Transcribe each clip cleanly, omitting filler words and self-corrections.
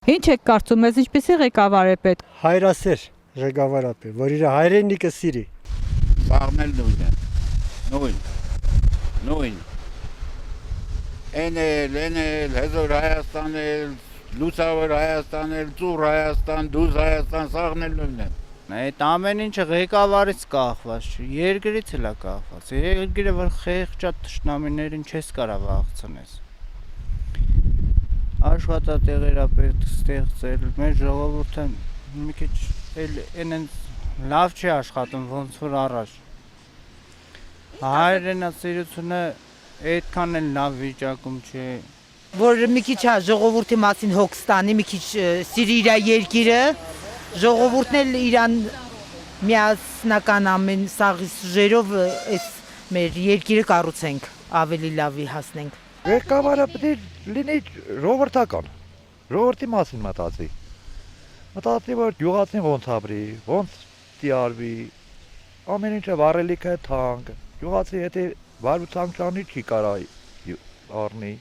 Ինչ եք կարծում, ես ինչպեսի ղեկավար է պետք։ Հայրասեր ղեկավար է պետք, որ իր հայրենիքը սիրի։ Սաղն էլ նույն։ Էնել, հեզոր Հայաստան էլ, լուսավոր Հայաստան էլ, ծուր Հայաստան, դուզ Հայաստան, սաղն էլ նույն է։ Այդ ամեն ինչը ղեկավարից կախված չի, երկրից էլ է կախված։ Երկիրը որ խեղճատ թշնամիներին չես կարող վախցնես։ Աշխատատեղեր է պետք ստեղծել, մեր ժողովուրդը մի քիչ լավ չի աշխատում, ոնց որ առաջ։ Հայրենասիրությունը այդքան էլ լավ վիճակում չի։ Որ մի քիչ ժողովրդի մասին հոգ ստանի, մի քիչ սիրի իր երկիրը, ժողովուրդն էլ իրան միասնական ամեն սաղի սուժերով այս մեր երկիրը կառուցենք, ավելի լավի հասնենք։ Ղեկավարը պետք է լինի ժողովրդական, ժողովրդի մասին մտածի։ Մտածի, որ գյուղացին ոնց ապրի, ոնց տիարվի, ամեն ինչը վառելիքը թանկ, գյուղացի եթե վարության չանի չի կարա առնի,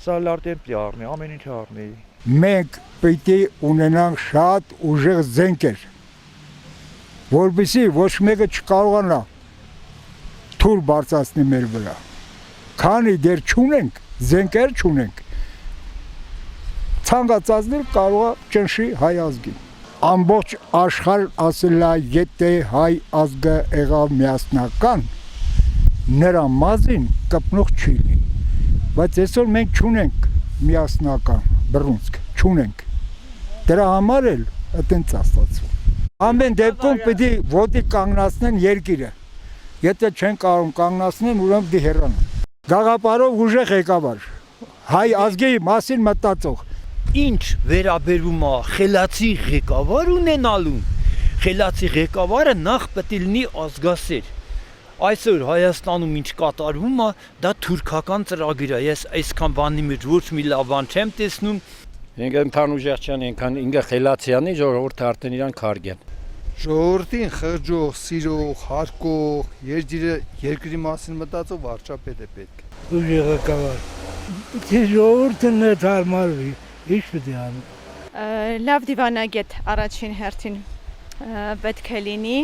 սալ արդեն պիտի առնի, ամեն ինչը առնի։ Մենք պիտի ունենանք շատ ուժեղ զենքեր, որպեսզի ոչ մեկը չկարողանա թուր բարձրացնի մեր վրա։ Քանի դեռ չունենք, զենքեր չունենք, ցանկացածներ կարող է ճնշի հայ ազգին։ Ամբողջ աշխարհ ասել է, եթե հայ ազգը եղավ միասնական, նրա մազին կպնող չի լինի։ Բայց այսօր մենք չունենք միասնական բռունցք, չունենք։ Դրա համար էլ այդտենց ստացվում։ Ամեն դեպքում պետք է ոտի կանգնացնեն երկիրը։ Եթե չեն կարող կանգնացնեն, ուրեմն պիտի հեռանան։ Գաղափարով ուժեղ ղեկավար, հայ ազգի մասին մտածող։ Ինչ վերաբերում է խելացի ղեկավար ունենալուն, խելացի ղեկավարը նախ պետք է լինի ազգասեր։ Այսօր Հայաստանում ինչ կատարվում է, դա թուրքական ծրագիր է, ես այսքան բանի մեջ ոչ մի լավ բան չեմ տեսնում։ Ինքը ընդհանուր չան, ինքան ինքը խելացյանի ժողովուրդը արդեն իրան քարգեն։ Ժողովրդին խղճող, սիրող, հարգող, երկրի մասին մտածող վարչապետ է պետք։ Ուժեղ ղեկավար։ Թե ժողովուրդը ներդարմարվի, ինչ պետք է անի։ Լավ դիվանագետ առաջին հերթին պետք է լինի,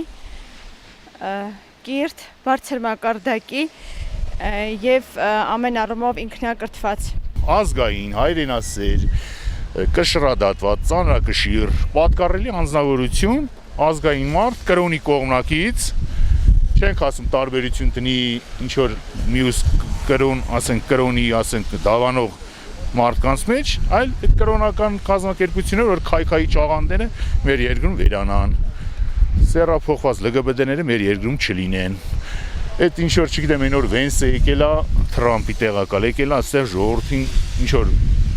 կիրթ, բարձր մակարդակի եւ ամեն առումով ինքնակրթված։ Ազգային, հայրենասեր, կշռադատված, ծանրակշիռ, պատկառելի անձնավորություն, ազգային մարդ, կրոնի կողմնակից, չենք ասում տարբերություն տնի ինչ-որ մյուս կրոն, ասենք կրոնի, ասենք դավանող մարդկանց մեջ, այլ այդ կրոնական կազմակերպությունները, որ քայքայի ճաղանդները մեր երկրում վերանան, սեռափոխված ԼԳԲԴ-ները մեր երկրում չլինեն։ Այդ ինչ-որ, չգիտեմ, այն որ Վենսը եկել է, Թրամփի տեղակալ եկել է, այստեղ ժողովրդին ինչ-որ,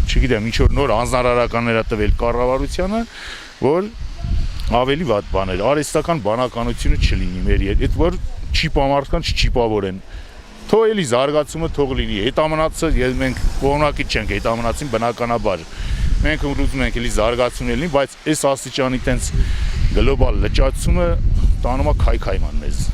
չգիտեմ, ինչ-որ նոր հանձնարարականներ տվել կառավարությանը, որ ավելի վատ բաներ, արհեստական բանականությունը չլինի մեր այդ որ չիպամարտկանց չիպավորեն։ Թող էլի զարգացումը թող լինի, հետամնացը մենք կողմնակից չենք, հետամնացին բնականաբար։ Մենք ուզում ենք էլի զարգացում լինի, բայց այս աստիճանի տենց գլոբալ լճացումը տանում է քայքայման մեզ։